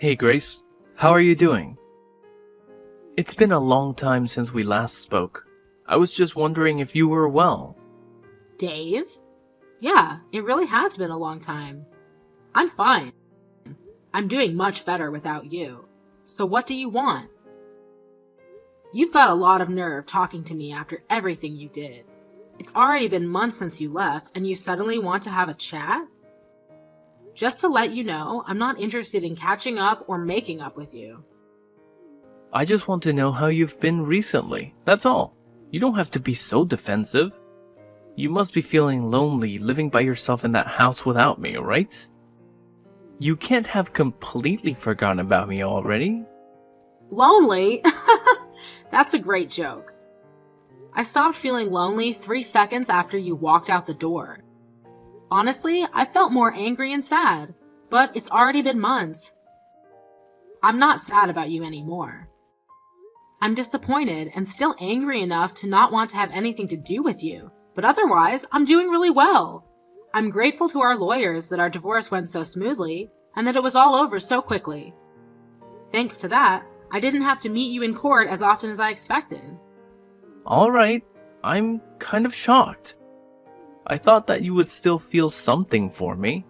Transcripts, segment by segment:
Hey Grace, how are you doing? It's been a long time since we last spoke. I was just wondering if you were well. Dave? Yeah, it really has been a long time. I'm fine. I'm doing much better without you. So what do you want? You've got a lot of nerve talking to me after everything you did. It's already been months since you left, and you suddenly want to have a chat? Just to let you know, I'm not interested in catching up or making up with you. I just want to know how you've been recently, that's all. You don't have to be so defensive. You must be feeling lonely living by yourself in that house without me, right? You can't have completely forgotten about me already. Lonely? That's a great joke. I stopped feeling lonely 3 seconds after you walked out the door. Honestly, I felt more angry and sad, but it's already been months. I'm not sad about you anymore. I'm disappointed and still angry enough to not want to have anything to do with you, but otherwise, I'm doing really well. I'm grateful to our lawyers that our divorce went so smoothly and that it was all over so quickly. Thanks to that, I didn't have to meet you in court as often as I expected. Alright, I'm kind of shocked. I thought that you would still feel something for me.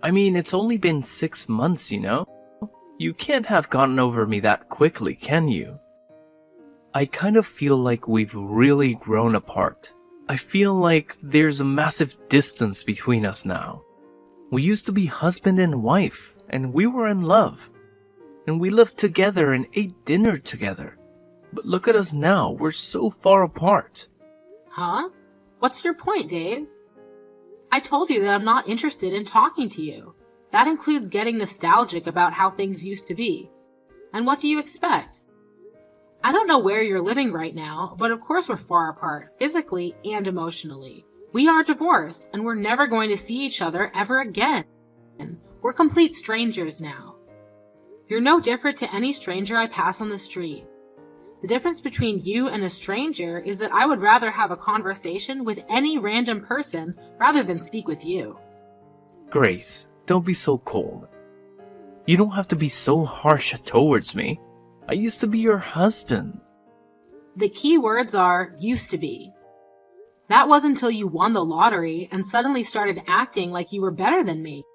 I mean, it's only been 6 months, you know? You can't have gotten over me that quickly, can you? I kind of feel like we've really grown apart. I feel like there's a massive distance between us now. We used to be husband and wife, and we were in love. And we lived together and ate dinner together. But look at us now, we're so far apart. Huh? What's your point, Dave? I told you that I'm not interested in talking to you. That includes getting nostalgic about how things used to be. And what do you expect? I don't know where you're living right now, but of course we're far apart, physically and emotionally. We are divorced, and we're never going to see each other ever again. We're complete strangers now. You're no different to any stranger I pass on the street. The difference between you and a stranger is that I would rather have a conversation with any random person rather than speak with you. Grace, don't be so cold. You don't have to be so harsh towards me. I used to be your husband. The key words are used to be. That was until you won the lottery and suddenly started acting like you were better than me.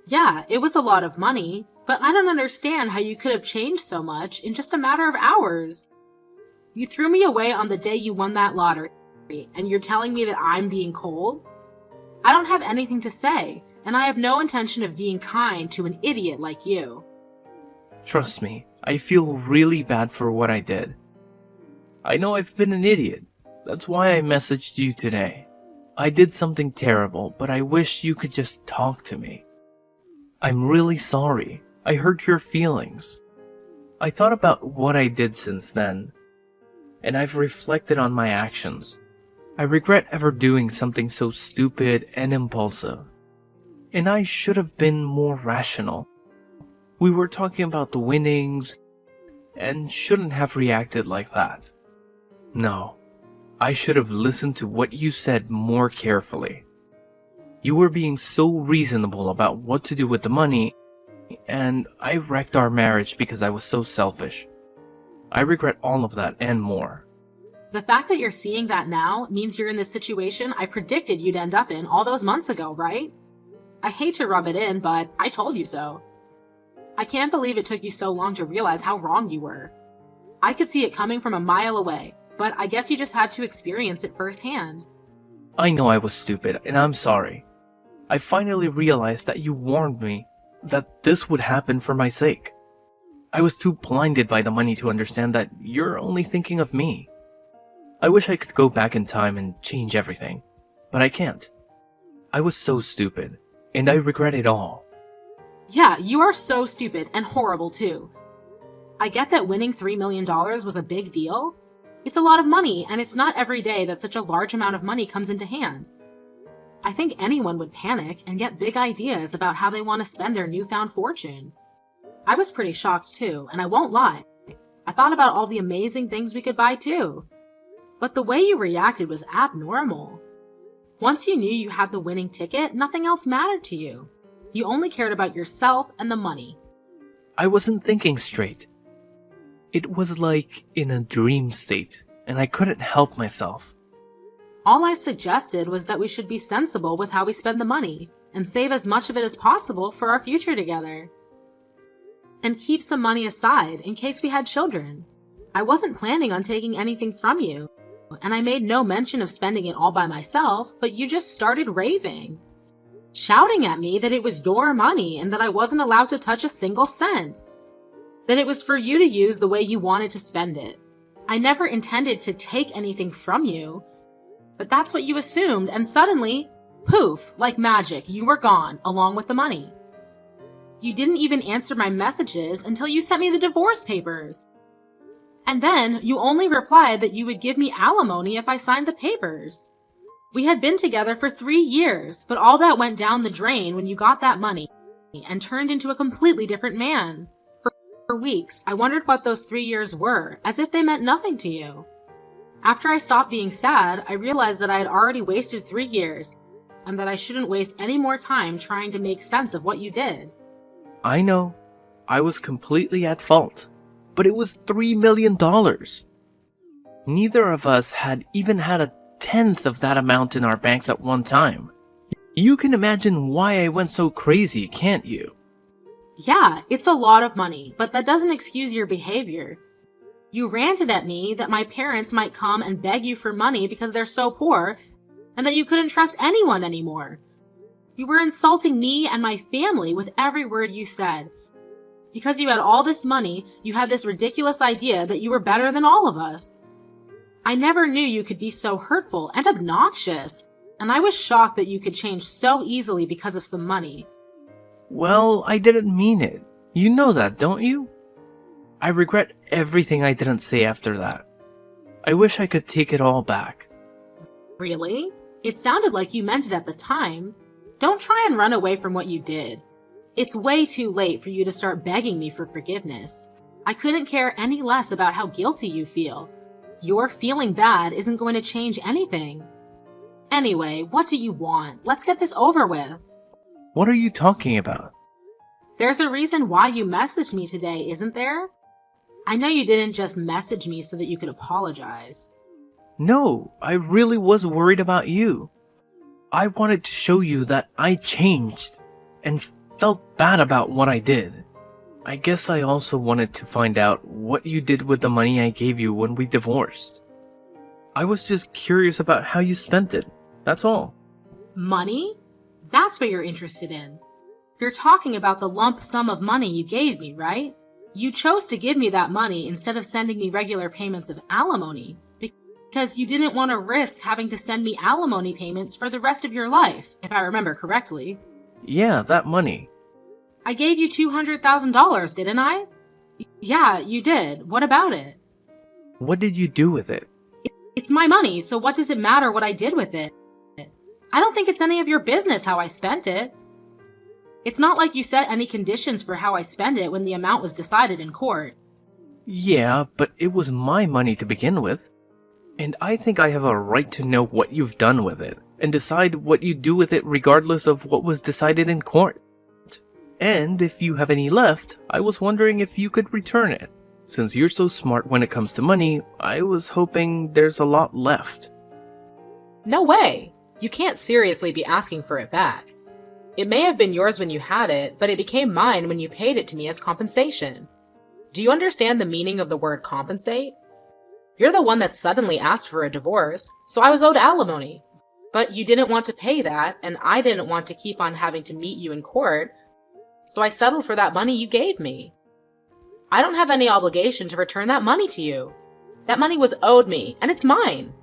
Yeah, it was a lot of money, but I don't understand how you could have changed so much in just a matter of hours. You threw me away on the day you won that lottery, and you're telling me that I'm being cold? I don't have anything to say, and I have no intention of being kind to an idiot like you. Trust me, I feel really bad for what I did. I know I've been an idiot. That's why I messaged you today. I did something terrible, but I wish you could just talk to me. I'm really sorry. I hurt your feelings. I thought about what I did since then, and I've reflected on my actions. I regret ever doing something so stupid and impulsive. And I should have been more rational. We were talking about the winnings, and shouldn't have reacted like that. No, I should have listened to what you said more carefully. You were being so reasonable about what to do with the money, and I wrecked our marriage because I was so selfish. I regret all of that and more. The fact that you're seeing that now means you're in the situation I predicted you'd end up in all those months ago, right? I hate to rub it in, but I told you so. I can't believe it took you so long to realize how wrong you were. I could see it coming from a mile away, but I guess you just had to experience it firsthand. I know I was stupid, and I'm sorry. I finally realized that you warned me that this would happen for my sake. I was too blinded by the money to understand that you're only thinking of me. I wish I could go back in time and change everything, but I can't. I was so stupid, and I regret it all. Yeah, you are so stupid and horrible too. I get that winning $3 million was a big deal. It's a lot of money, and it's not every day that such a large amount of money comes into hand. I think anyone would panic and get big ideas about how they want to spend their newfound fortune. I was pretty shocked too, and I won't lie. I thought about all the amazing things we could buy too. But the way you reacted was abnormal. Once you knew you had the winning ticket, nothing else mattered to you. You only cared about yourself and the money. I wasn't thinking straight. It was like in a dream state, and I couldn't help myself. All I suggested was that we should be sensible with how we spend the money and save as much of it as possible for our future together. And keep some money aside in case we had children. I wasn't planning on taking anything from you, and I made no mention of spending it all by myself, but you just started raving, shouting at me that it was your money and that I wasn't allowed to touch a single cent, that it was for you to use the way you wanted to spend it. I never intended to take anything from you, but that's what you assumed, and suddenly, poof, like magic, you were gone, along with the money. You didn't even answer my messages until you sent me the divorce papers. And then you only replied that you would give me alimony if I signed the papers. We had been together for 3 years, but all that went down the drain when you got that money and turned into a completely different man. For weeks, I wondered what those 3 years were, as if they meant nothing to you. After I stopped being sad, I realized that I had already wasted 3 years, and that I shouldn't waste any more time trying to make sense of what you did. I know. I was completely at fault. But it was $3 million. Neither of us had even had a tenth of that amount in our banks at one time. You can imagine why I went so crazy, can't you? Yeah, it's a lot of money, but that doesn't excuse your behavior. You ranted at me that my parents might come and beg you for money because they're so poor, and that you couldn't trust anyone anymore. You were insulting me and my family with every word you said. Because you had all this money, you had this ridiculous idea that you were better than all of us. I never knew you could be so hurtful and obnoxious, and I was shocked that you could change so easily because of some money. Well, I didn't mean it. You know that, don't you? I regret everything I didn't say after that. I wish I could take it all back. Really? It sounded like you meant it at the time. Don't try and run away from what you did. It's way too late for you to start begging me for forgiveness. I couldn't care any less about how guilty you feel. Your feeling bad isn't going to change anything. Anyway, what do you want? Let's get this over with. What are you talking about? There's a reason why you messaged me today, isn't there? I know you didn't just message me so that you could apologize. No, I really was worried about you. I wanted to show you that I changed and felt bad about what I did. I guess I also wanted to find out what you did with the money I gave you when we divorced. I was just curious about how you spent it, that's all. Money? That's what you're interested in. You're talking about the lump sum of money you gave me, right? You chose to give me that money instead of sending me regular payments of alimony because you didn't want to risk having to send me alimony payments for the rest of your life, if I remember correctly. Yeah, that money. I gave you $200,000, didn't I? Yeah, you did. What about it? What did you do with it? It's my money, so what does it matter what I did with it? I don't think it's any of your business how I spent it. It's not like you set any conditions for how I spend it when the amount was decided in court. Yeah, but it was my money to begin with. And I think I have a right to know what you've done with it, and decide what you do with it regardless of what was decided in court. And if you have any left, I was wondering if you could return it. Since you're so smart when it comes to money, I was hoping there's a lot left. No way! You can't seriously be asking for it back. It may have been yours when you had it, but it became mine when you paid it to me as compensation. Do you understand the meaning of the word compensate? You're the one that suddenly asked for a divorce, so I was owed alimony. But you didn't want to pay that, and I didn't want to keep on having to meet you in court, so I settled for that money you gave me. I don't have any obligation to return that money to you. That money was owed me, and it's mine.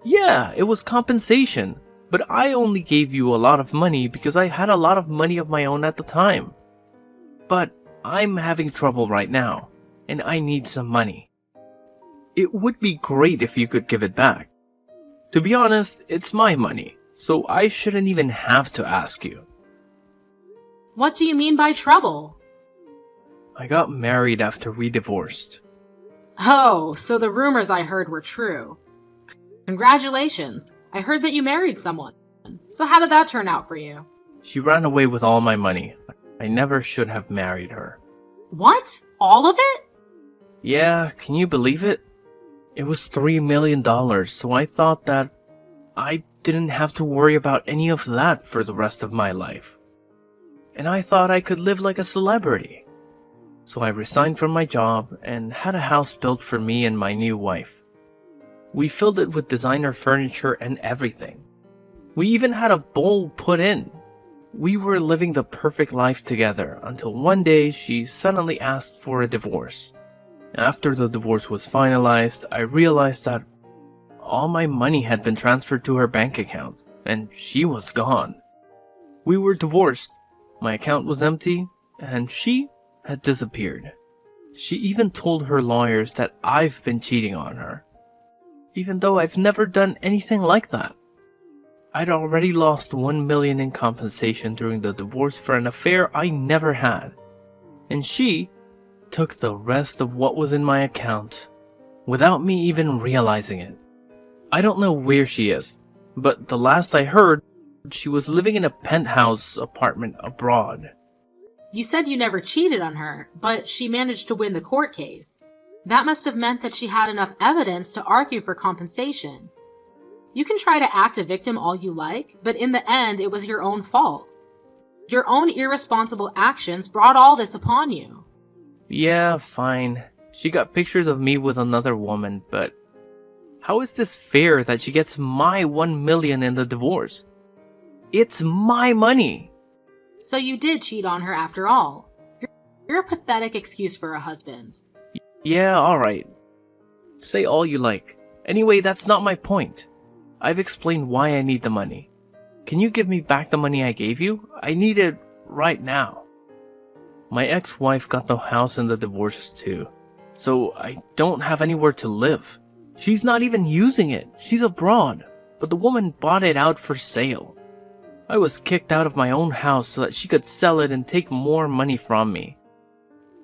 Yeah, it was compensation, but I only gave you a lot of money because I had a lot of money of my own at the time. But I'm having trouble right now, and I need some money. It would be great if you could give it back. To be honest, it's my money, so I shouldn't even have to ask you. What do you mean by trouble? I got married after we divorced. Oh, so the rumors I heard were true. Congratulations. I heard that you married someone. So how did that turn out for you? She ran away with all my money. I never should have married her. What? All of it? Yeah, can you believe it? It was $3 million, so I thought that I didn't have to worry about any of that for the rest of my life. And I thought I could live like a celebrity. So I resigned from my job and had a house built for me and my new wife. We filled it with designer furniture and everything. We even had a bowl put in. We were living the perfect life together until one day she suddenly asked for a divorce. After the divorce was finalized, I realized that all my money had been transferred to her bank account, and she was gone. We were divorced, my account was empty, and she had disappeared. She even told her lawyers that I've been cheating on her, even though I've never done anything like that. I'd already lost $1 million in compensation during the divorce for an affair I never had, and she took the rest of what was in my account without me even realizing it. I don't know where she is, but the last I heard, she was living in a penthouse apartment abroad. You said you never cheated on her, but she managed to win the court case. That must have meant that she had enough evidence to argue for compensation. You can try to act a victim all you like, but in the end, it was your own fault. Your own irresponsible actions brought all this upon you. Yeah, fine. She got pictures of me with another woman, but how is this fair that she gets my $1 million in the divorce? It's my money. So you did cheat on her after all. You're a pathetic excuse for a husband. Yeah, alright. Say all you like. Anyway, that's not my point. I've explained why I need the money. Can you give me back the money I gave you? I need it right now. My ex-wife got the house in the divorce too, so I don't have anywhere to live. She's not even using it. She's abroad, but the woman bought it out for sale. I was kicked out of my own house so that she could sell it and take more money from me.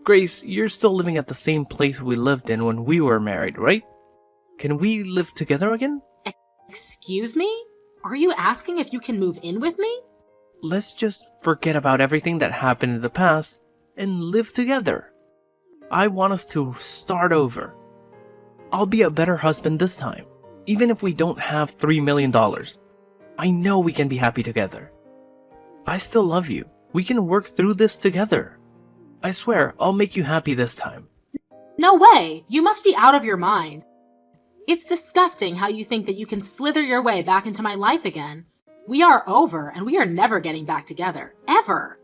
Grace, you're still living at the same place we lived in when we were married, right? Can we live together again? Excuse me? Are you asking if you can move in with me? Let's just forget about everything that happened in the past and live together. I want us to start over. I'll be a better husband this time, even if we don't have $3 million. I know we can be happy together. I still love you. We can work through this together. I swear, I'll make you happy this time. No way! You must be out of your mind. It's disgusting how you think that you can slither your way back into my life again. We are over, and we are never getting back together. Ever!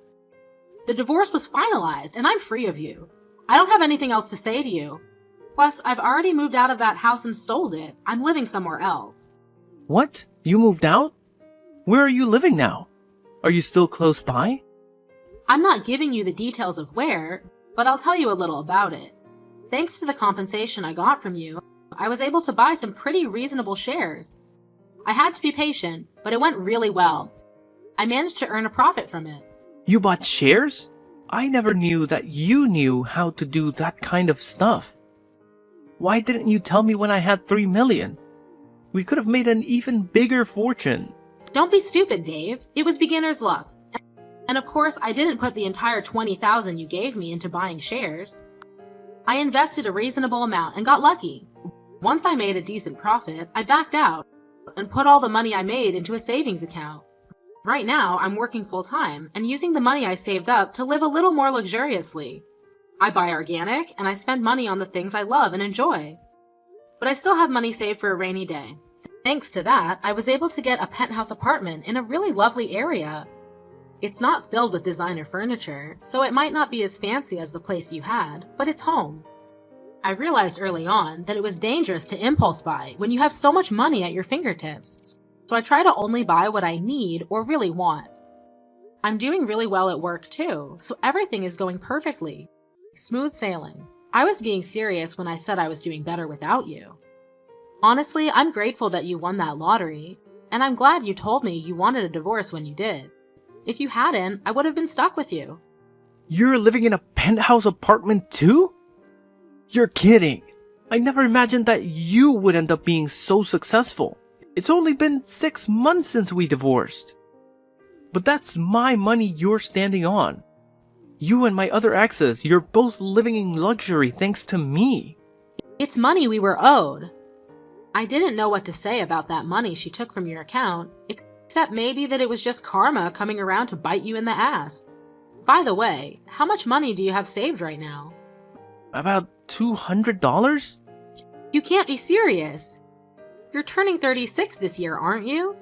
The divorce was finalized, and I'm free of you. I don't have anything else to say to you. Plus, I've already moved out of that house and sold it. I'm living somewhere else. What? You moved out? Where are you living now? Are you still close by? I'm not giving you the details of where, but I'll tell you a little about it. Thanks to the compensation I got from you, I was able to buy some pretty reasonable shares. I had to be patient, but it went really well. I managed to earn a profit from it. You bought shares? I never knew that you knew how to do that kind of stuff. Why didn't you tell me when I had $3 million? We could have made an even bigger fortune. Don't be stupid, Dave. It was beginner's luck. And of course, I didn't put the entire $20,000 you gave me into buying shares. I invested a reasonable amount and got lucky. Once I made a decent profit, I backed out and put all the money I made into a savings account. Right now, I'm working full-time and using the money I saved up to live a little more luxuriously. I buy organic and I spend money on the things I love and enjoy. But I still have money saved for a rainy day. Thanks to that, I was able to get a penthouse apartment in a really lovely area. It's not filled with designer furniture, so it might not be as fancy as the place you had, but it's home. I realized early on that it was dangerous to impulse buy when you have so much money at your fingertips, so I try to only buy what I need or really want. I'm doing really well at work too, so everything is going perfectly. Smooth sailing. I was being serious when I said I was doing better without you. Honestly, I'm grateful that you won that lottery, and I'm glad you told me you wanted a divorce when you did. If you hadn't, I would have been stuck with you. You're living in a penthouse apartment too? You're kidding. I never imagined that you would end up being so successful. It's only been 6 months since we divorced. But that's my money you're standing on. You and my other exes, you're both living in luxury thanks to me. It's money we were owed. I didn't know what to say about that money she took from your account, except maybe that it was just karma coming around to bite you in the ass. By the way, how much money do you have saved right now? About $200? You can't be serious. You're turning 36 this year, aren't you?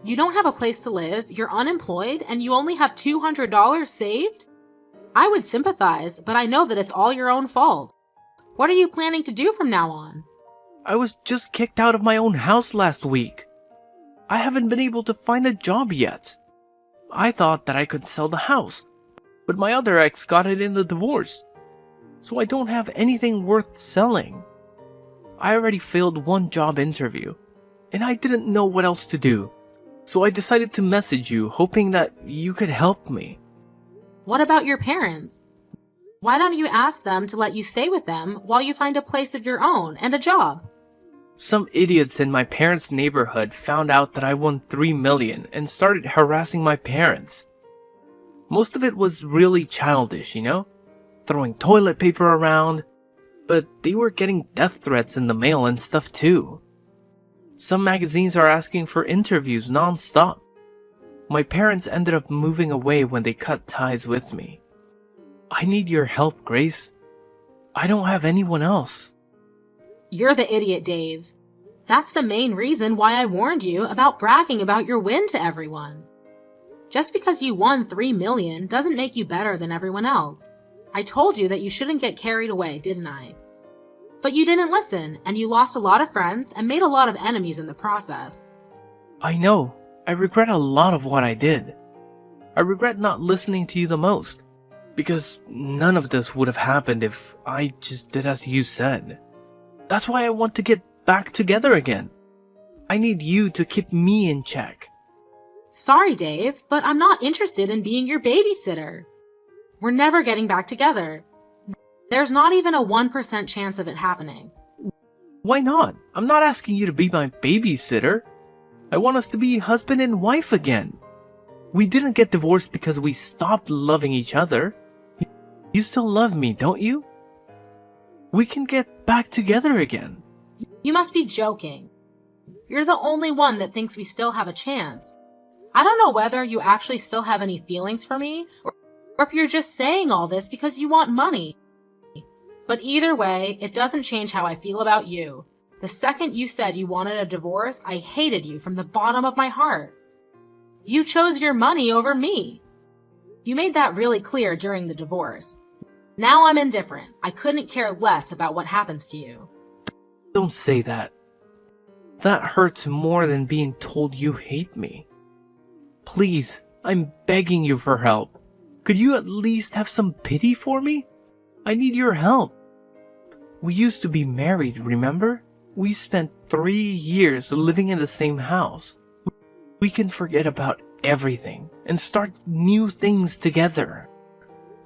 You don't have a place to live, you're unemployed, and you only have $200 saved? I would sympathize, but I know that it's all your own fault. What are you planning to do from now on? I was just kicked out of my own house last week. I haven't been able to find a job yet. I thought that I could sell the house, but my other ex got it in the divorce, so I don't have anything worth selling. I already failed one job interview, and I didn't know what else to do, so I decided to message you hoping that you could help me. What about your parents? Why don't you ask them to let you stay with them while you find a place of your own and a job? Some idiots in my parents' neighborhood found out that I won $3 million and started harassing my parents. Most of it was really childish, throwing toilet paper around, but they were getting death threats in the mail and stuff too. Some magazines are asking for interviews non-stop. My parents ended up moving away when they cut ties with me. I need your help, Grace. I don't have anyone else. You're the idiot, Dave. That's the main reason why I warned you about bragging about your win to everyone. Just because you won $3 million doesn't make you better than everyone else. I told you that you shouldn't get carried away, didn't I? But you didn't listen, and you lost a lot of friends and made a lot of enemies in the process. I know. I regret a lot of what I did. I regret not listening to you the most, because none of this would have happened if I just did as you said. That's why I want to get back together again. I need you to keep me in check. Sorry, Dave, but I'm not interested in being your babysitter. We're never getting back together. There's not even a 1% chance of it happening. Why not? I'm not asking you to be my babysitter. I want us to be husband and wife again. We didn't get divorced because we stopped loving each other. You still love me, don't you? We can get back together again. You must be joking. You're the only one that thinks we still have a chance. I don't know whether you actually still have any feelings for me, or if you're just saying all this because you want money. But either way, it doesn't change how I feel about you. The second you said you wanted a divorce, I hated you from the bottom of my heart. You chose your money over me. You made that really clear during the divorce. Now I'm indifferent. I couldn't care less about what happens to you. Don't say that. That hurts more than being told you hate me. Please, I'm begging you for help. Could you at least have some pity for me? I need your help. We used to be married, remember? We spent 3 years living in the same house. We can forget about everything and start new things together.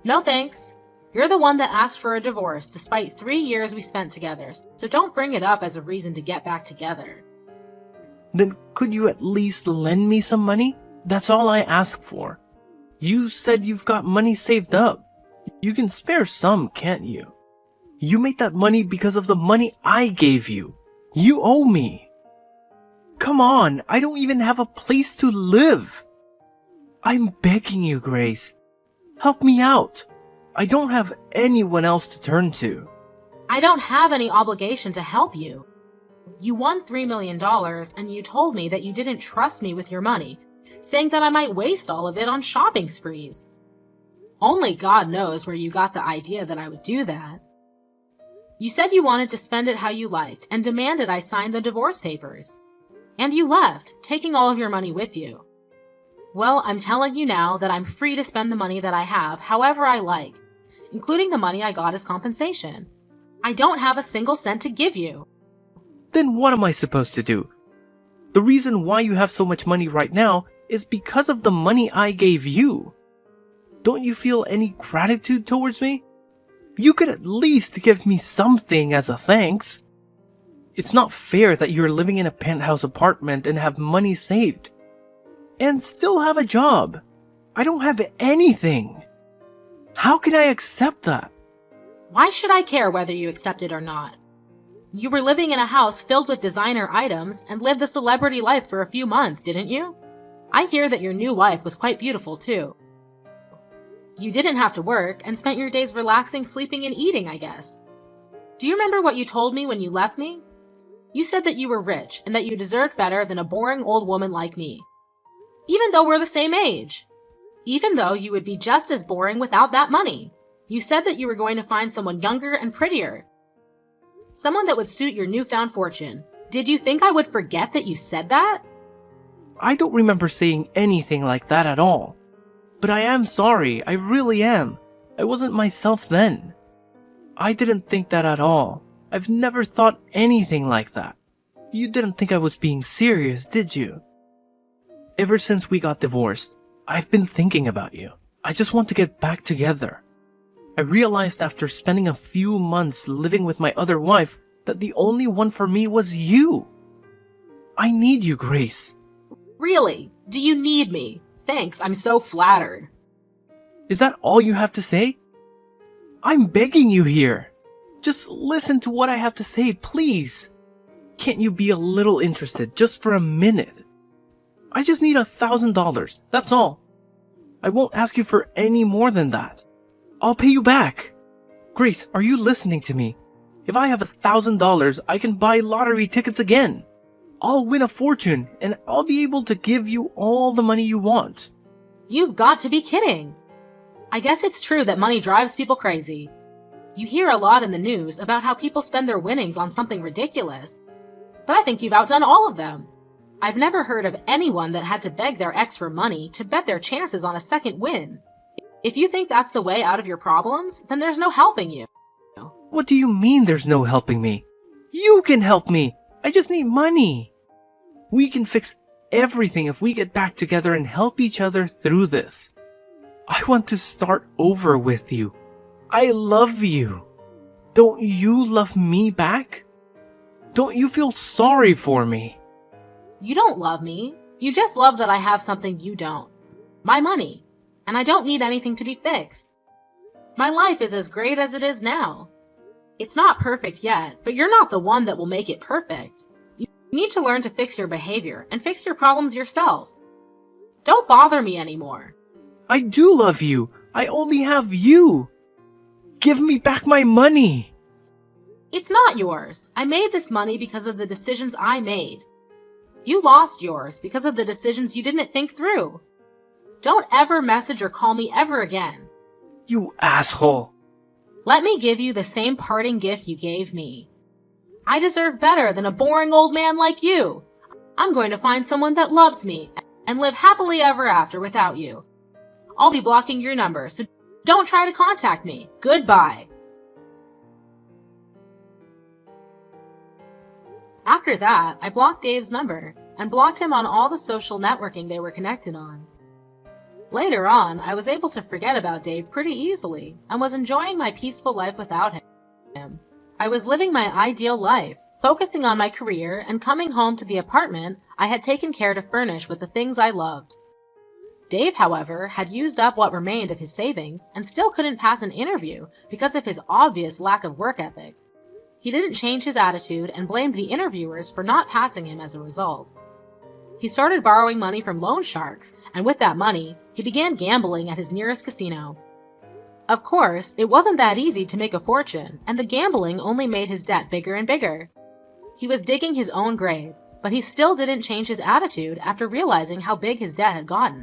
No thanks. You're the one that asked for a divorce despite 3 years we spent together, so don't bring it up as a reason to get back together. Then could you at least lend me some money? That's all I ask for. You said you've got money saved up. You can spare some, can't you? You made that money because of the money I gave you. You owe me. Come on, I don't even have a place to live. I'm begging you, Grace. Help me out. I don't have anyone else to turn to. I don't have any obligation to help you. You won $3 million and you told me that you didn't trust me with your money, saying that I might waste all of it on shopping sprees. Only God knows where you got the idea that I would do that. You said you wanted to spend it how you liked and demanded I sign the divorce papers. And you left, taking all of your money with you. Well, I'm telling you now that I'm free to spend the money that I have however I like, including the money I got as compensation. I don't have a single cent to give you. Then what am I supposed to do? The reason why you have so much money right now is because of the money I gave you. Don't you feel any gratitude towards me? You could at least give me something as a thanks. It's not fair that you're living in a penthouse apartment and have money saved. And still have a job. I don't have anything. How can I accept that? Why should I care whether you accept it or not? You were living in a house filled with designer items and lived the celebrity life for a few months, didn't you? I hear that your new wife was quite beautiful too. You didn't have to work and spent your days relaxing, sleeping, and eating, I guess. Do you remember what you told me when you left me? You said that you were rich and that you deserved better than a boring old woman like me. Even though we're the same age. Even though you would be just as boring without that money. You said that you were going to find someone younger and prettier. Someone that would suit your newfound fortune. Did you think I would forget that you said that? I don't remember saying anything like that at all. But I am sorry, I really am. I wasn't myself then. I didn't think that at all. I've never thought anything like that. You didn't think I was being serious, did you? Ever since we got divorced, I've been thinking about you. I just want to get back together. I realized after spending a few months living with my other wife that the only one for me was you. I need you, Grace. Really? Do you need me? Thanks, I'm so flattered. Is that all you have to say? I'm begging you here. Just listen to what I have to say, please. Can't you be a little interested just for a minute? I just need $1,000, that's all. I won't ask you for any more than that. I'll pay you back. Grace, are you listening to me? If I have $1,000, I can buy lottery tickets again. I'll win a fortune, and I'll be able to give you all the money you want. You've got to be kidding. I guess it's true that money drives people crazy. You hear a lot in the news about how people spend their winnings on something ridiculous. But I think you've outdone all of them. I've never heard of anyone that had to beg their ex for money to bet their chances on a second win. If you think that's the way out of your problems, then there's no helping you. What do you mean there's no helping me? You can help me. I just need money. We can fix everything if we get back together and help each other through this. I want to start over with you. I love you. Don't you love me back? Don't you feel sorry for me? You don't love me. You just love that I have something you don't. My money. And I don't need anything to be fixed. My life is as great as it is now. It's not perfect yet, but you're not the one that will make it perfect. You need to learn to fix your behavior and fix your problems yourself. Don't bother me anymore. I do love you. I only have you. Give me back my money. It's not yours. I made this money because of the decisions I made. You lost yours because of the decisions you didn't think through. Don't ever message or call me ever again. You asshole. Let me give you the same parting gift you gave me. I deserve better than a boring old man like you. I'm going to find someone that loves me and live happily ever after without you. I'll be blocking your number, so don't try to contact me. Goodbye. After that, I blocked Dave's number and blocked him on all the social networking they were connected on. Later on, I was able to forget about Dave pretty easily and was enjoying my peaceful life without him. I was living my ideal life, focusing on my career and coming home to the apartment I had taken care to furnish with the things I loved. Dave, however, had used up what remained of his savings and still couldn't pass an interview because of his obvious lack of work ethic. He didn't change his attitude and blamed the interviewers for not passing him as a result. He started borrowing money from loan sharks, and with that money, he began gambling at his nearest casino. Of course, it wasn't that easy to make a fortune, and the gambling only made his debt bigger and bigger. He was digging his own grave, but he still didn't change his attitude after realizing how big his debt had gotten.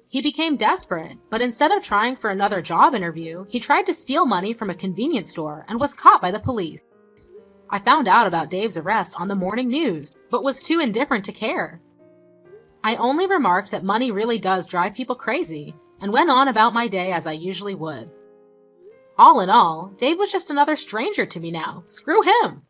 He became desperate, but instead of trying for another job interview, he tried to steal money from a convenience store and was caught by the police. I found out about Dave's arrest on the morning news, but was too indifferent to care. I only remarked that money really does drive people crazy, and went on about my day as I usually would. All in all, Dave was just another stranger to me now. Screw him!